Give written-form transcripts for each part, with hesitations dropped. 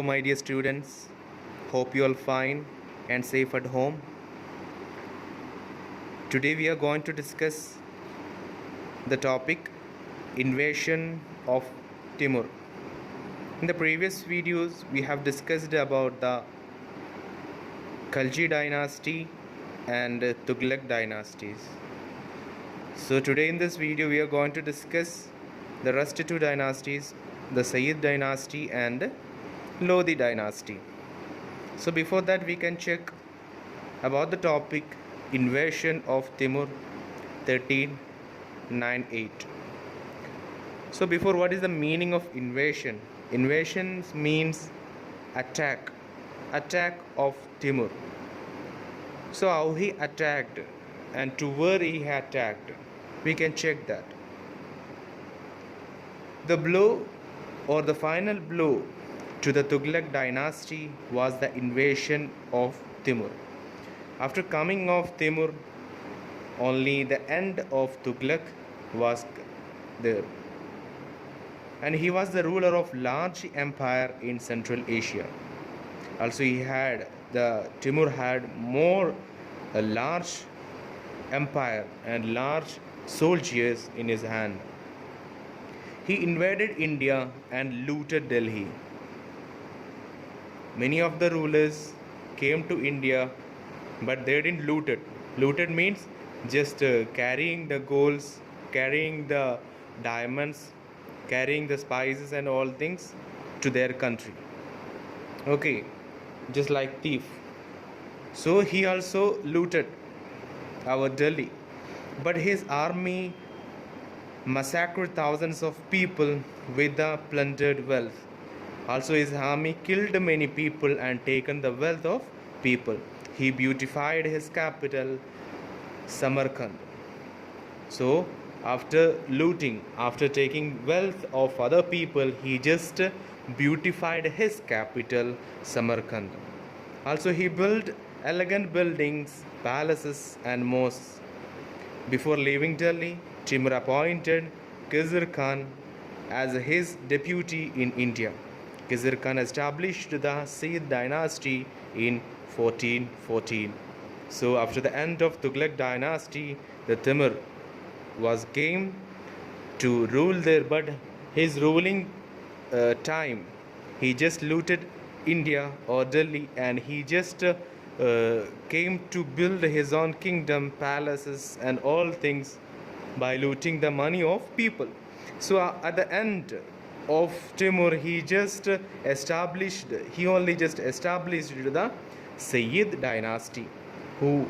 Hello, my dear students. Hope you all fine and safe at home. Today we are going to discuss the topic invasion of Timur. In the previous videos, we have discussed about the Khalji dynasty and Tughlaq dynasties. So today in this video, we are going to discuss the rest two dynasties, the Sayyid dynasty and Lodi dynasty. So before that, we can check about the topic invasion of Timur 1398. So before, what is the meaning of invasion? Invasion means attack of Timur. So how he attacked and to where he attacked, we can check that. The blow or the final blow to the Tughlaq dynasty was the invasion of Timur. After coming of Timur, only the end of Tughlaq was there. And he was the ruler of large empire in Central Asia. Also Timur had more a large empire and large soldiers in his hand. He invaded India and looted Delhi. Many of the rulers came to India, but they didn't loot it. Looted means just carrying the golds, carrying the diamonds, carrying the spices and all things to their country. Okay, just like thief. So he also looted our Delhi, but his army massacred thousands of people with the plundered wealth. Also his army killed many people and taken the wealth of people. He beautified his capital Samarkand. So after looting, after taking wealth of other people, he just beautified his capital Samarkand. Also he built elegant buildings, palaces and mosques. Before leaving Delhi, Timur appointed Khizr Khan as his deputy in India. Khizr Khan established the Sayyid dynasty in 1414. So after the end of Tughlaq dynasty, the Timur was came to rule there, but his ruling time, he just looted India or Delhi, and he just came to build his own kingdom, palaces and all things by looting the money of people. So at the end of Timur, he only just established the Sayyid dynasty, who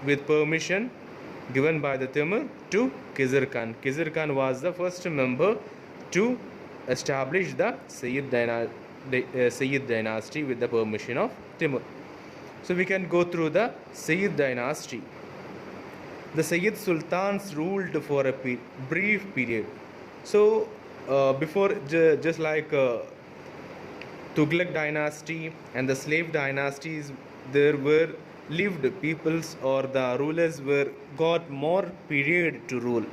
with permission given by the Timur to Khizr Khan. Khizr Khan was the first member to establish the Sayyid dynasty with the permission of Timur. So we can go through the Sayyid dynasty. The Sayyid Sultans ruled for a brief period. So before, just like Tughlaq dynasty and the slave dynasties, there were lived peoples or the rulers were got more period to rule.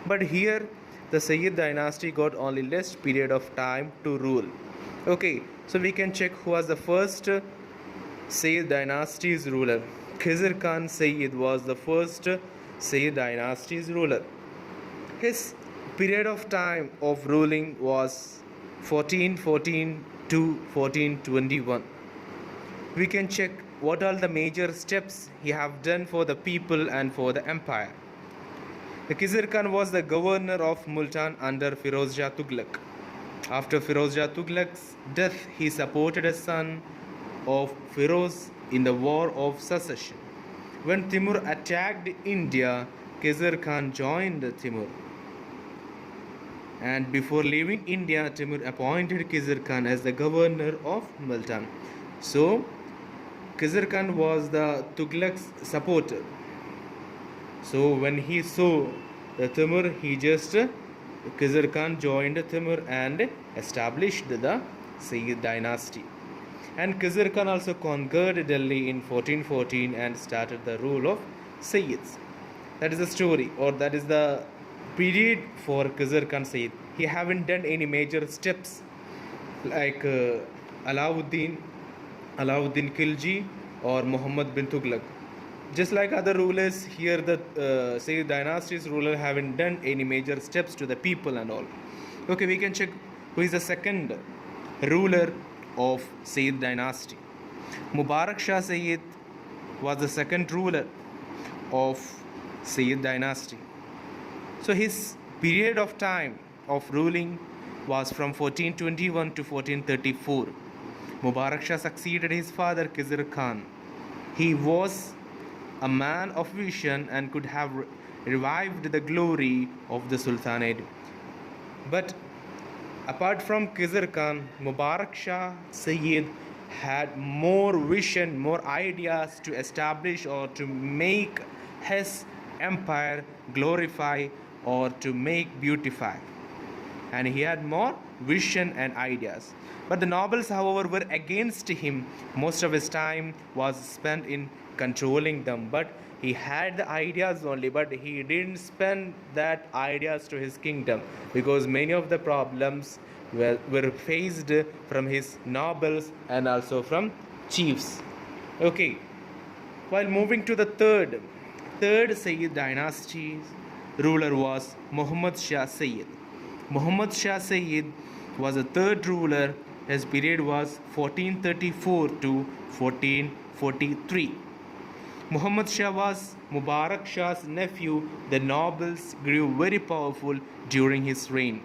But here the Sayyid dynasty got only less period of time to rule. Okay, so we can check who was the first Sayyid dynasty's ruler. Khizr Khan Sayyid was the first Sayyid dynasty's ruler. His period of time of ruling was 1414 to 1421. We can check what are the major steps he have done for the people and for the empire. The Khizr Khan was the governor of Multan under Firoz Shah Tughlaq. After Firoz Shah Tughlaq's death, he supported a son of Firoz in the War of Succession. When Timur attacked India, Khizr Khan joined Timur. And before leaving India, Timur appointed Khizr Khan as the governor of Multan. So Khizr Khan was the Tughlaq's supporter. So when he saw the Timur, Khizr Khan joined Timur and established the Sayyid dynasty. And Khizr Khan also conquered Delhi in 1414 and started the rule of Sayyids. That is the story, or that is the period for Khizr Khan Sayyid. He haven't done any major steps like Alauddin, Alauddin Khilji, or Muhammad bin Tughlaq. Just like other rulers, here the Sayyid dynasty's ruler haven't done any major steps to the people and all. Okay, we can check who is the second ruler of Sayyid dynasty. Mubarak Shah Sayyid was the second ruler of Sayyid dynasty. So his period of time of ruling was from 1421 to 1434. Mubarak Shah succeeded his father Khizr Khan. He was a man of vision and could have revived the glory of the Sultanate. But apart from Khizr Khan, Mubarak Shah Sayyid had more vision, more ideas to establish or to make his empire glorify or to make beautify. And he had more vision and ideas. But the nobles, however, were against him. Most of his time was spent in controlling them. But he had the ideas only, but he didn't spend that ideas to his kingdom, because many of the problems were faced from his nobles and also from chiefs. Okay, while moving to the third Sayyid dynasty ruler was Muhammad Shah Sayyid. Muhammad Shah Sayyid was the third ruler. His period was 1434 to 1443. Muhammad Shah was Mubarak Shah's nephew. The nobles grew very powerful during his reign.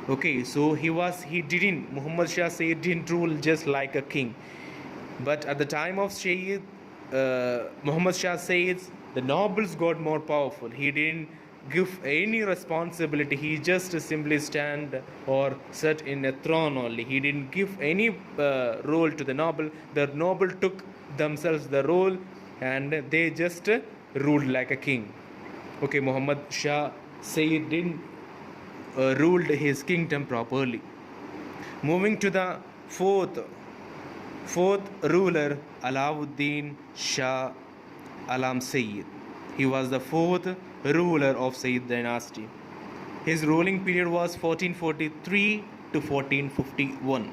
Okay, so Muhammad Shah Sayyid didn't rule just like a king. But at the time of Muhammad Shah Sayyid, the nobles got more powerful. He didn't give any responsibility. He just simply stand or sat in a throne only. He didn't give any role to the noble. The noble took themselves the role and they just ruled like a king. Okay, Muhammad Shah Sayyid didn't ruled his kingdom properly. Moving to the fourth ruler, Alauddin Shah Alam Sayyid. He was the fourth ruler of Sayyid dynasty. His ruling period was 1443 to 1451.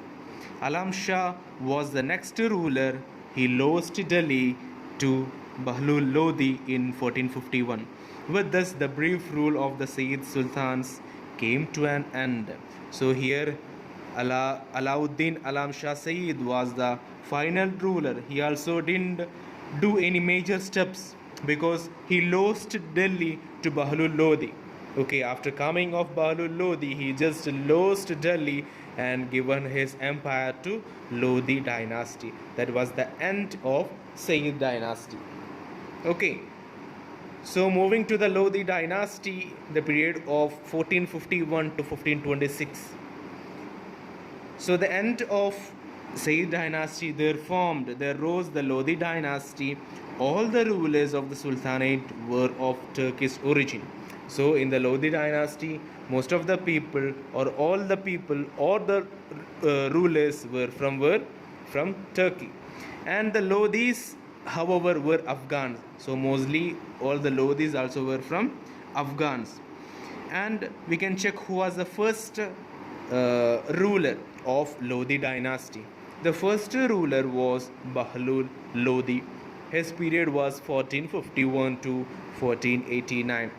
Alam Shah was the next ruler. He lost Delhi to Bahlul Lodi in 1451. With this, the brief rule of the Sayyid Sultans came to an end. So here Alauddin Alam Shah Sayyid was the final ruler. He also didn't do any major steps because he lost Delhi to Bahlul Lodi. Okay, after coming of Bahlul Lodi, he just lost Delhi and given his empire to Lodi dynasty. That was the end of Sayyid dynasty. Okay, so moving to the Lodi dynasty, the period of 1451 to 1526. So the end of Sayyid dynasty, there rose the Lodi dynasty. All the rulers of the Sultanate were of Turkish origin. So in the Lodi dynasty, most of the people or all the people or the rulers were from Turkey. And the Lodis, however, were Afghans. So mostly all the Lodis also were from Afghans. And we can check who was the first ruler of Lodi dynasty. The first ruler was Bahlul Lodi. His period was 1451 to 1489.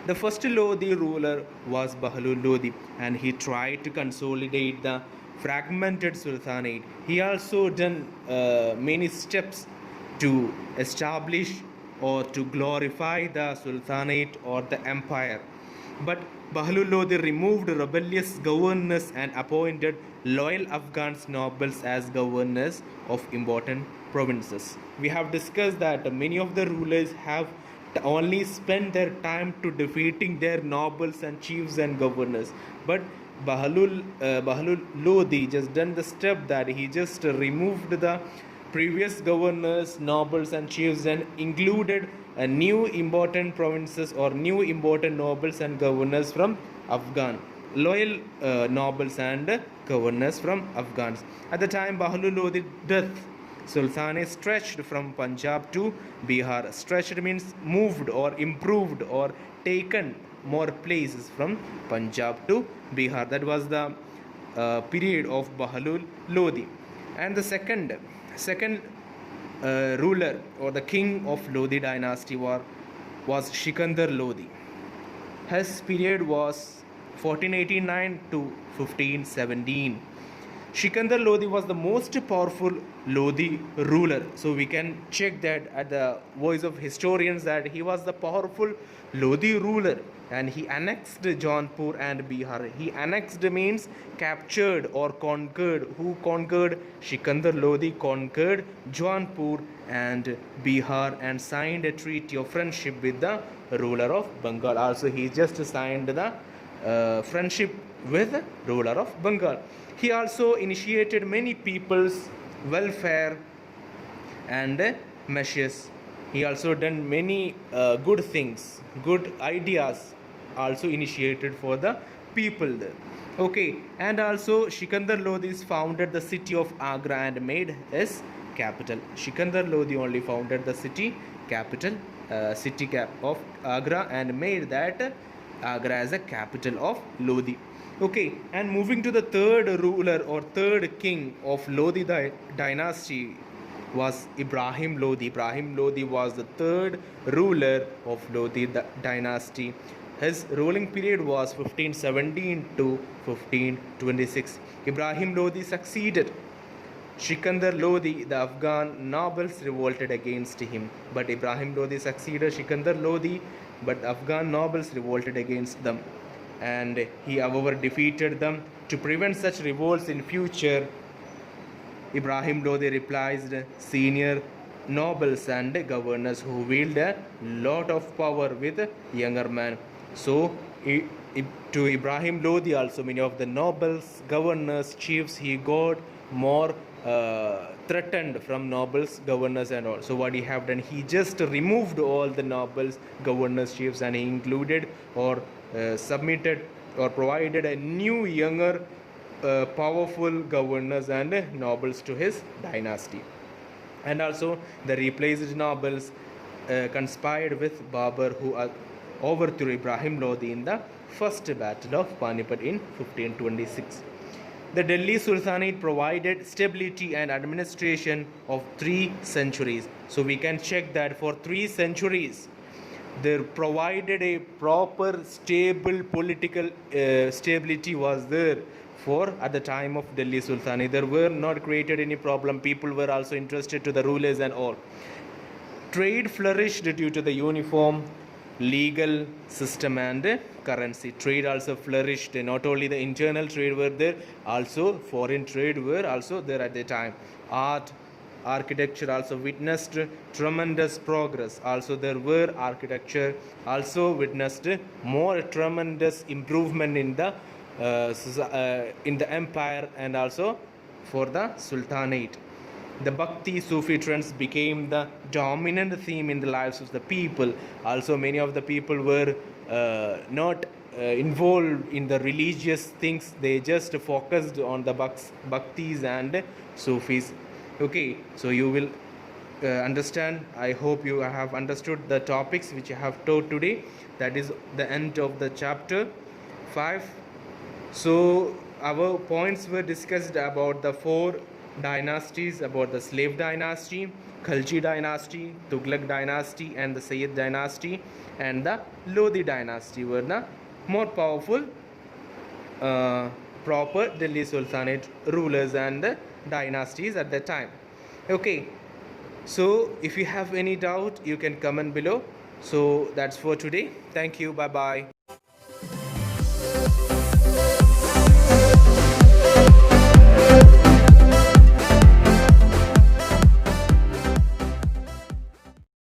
The first Lodi ruler was Bahlul Lodi, and he tried to consolidate the fragmented Sultanate. He also done many steps to establish or to glorify the Sultanate or the empire. But Bahlul Lodi removed rebellious governors and appointed loyal Afghan nobles as governors of important provinces. We have discussed that many of the rulers have only spent their time to defeating their nobles and chiefs and governors. But Bahlul Lodi just done the step that he just removed the previous governors, nobles and chiefs and included new important provinces or new important nobles and governors from Afghan. Loyal nobles and governors from Afghans. At the time Bahlul Lodi's death, Sultanate stretched from Punjab to Bihar. Stretched means moved or improved or taken more places from Punjab to Bihar. That was the period of Bahlul Lodi. And the second ruler or the king of Lodi dynasty was Sikandar Lodi. His period was 1489 to 1517. Sikandar Lodi was the most powerful Lodi ruler. So we can check that at the voice of historians that he was the powerful Lodi ruler, and he annexed Jaunpur and Bihar. He annexed means captured or conquered. Who conquered? Sikandar Lodi conquered Jaunpur and Bihar and signed a treaty of friendship with the ruler of Bengal. Also, he just signed the friendship with ruler of Bengal. He also initiated many people's welfare and measures. He also done many good things, good ideas also initiated for the people there. Okay, and also Sikandar Lodi founded the city of Agra and made his capital. Sikandar Lodi only founded the city capital, city cap of Agra and made that Agra as a capital of Lodi. Okay, and moving to the third ruler or third king of Lodi dynasty was Ibrahim Lodi. Ibrahim Lodi was the third ruler of Lodi dynasty. His ruling period was 1517 to 1526. Ibrahim Lodi succeeded Sikandar Lodi. The Afghan nobles revolted against him, but Ibrahim Lodi succeeded Sikandar Lodi, but Afghan nobles revolted against them, and he however defeated them. To prevent such revolts in future, Ibrahim Lodi replaced senior nobles and governors who wield a lot of power with younger men. So to Ibrahim Lodi also many of the nobles, governors, chiefs, he got more threatened from nobles, governors and all. So what he have done, he just removed all the nobles, governors, chiefs, and he included or submitted or provided a new younger powerful governors and nobles to his dynasty. And also the replaced nobles conspired with Babur, who overthrew Ibrahim Lodi in the first battle of Panipat in 1526. The Delhi Sultanate provided stability and administration of 3 centuries. So we can check that for 3 centuries they provided a proper stable political stability was there for at the time of Delhi Sultanate. There were not created any problem. People were also interested to the rulers and all. Trade flourished due to the uniform legal system and currency. Trade also flourished. Not only the internal trade were there, also foreign trade were also there at the time. Art, architecture also witnessed tremendous progress. Also there were architecture also witnessed more tremendous improvement in the empire and also for the Sultanate. The Bhakti Sufi trends became the dominant theme in the lives of the people. Also many of the people were not involved in the religious things. They just focused on the Bhaktis and Sufis. Okay, so you will understand. I hope you have understood the topics which I have taught today. That is the end of the chapter 5. So our points were discussed about the 4 dynasties, about the slave dynasty, Khalji dynasty, Tughlaq dynasty and the Sayyid dynasty, and the Lodi dynasty were the more powerful proper Delhi Sultanate rulers and dynasties at that time. Okay, so if you have any doubt you can comment below. So that's for today. Thank you. Bye bye.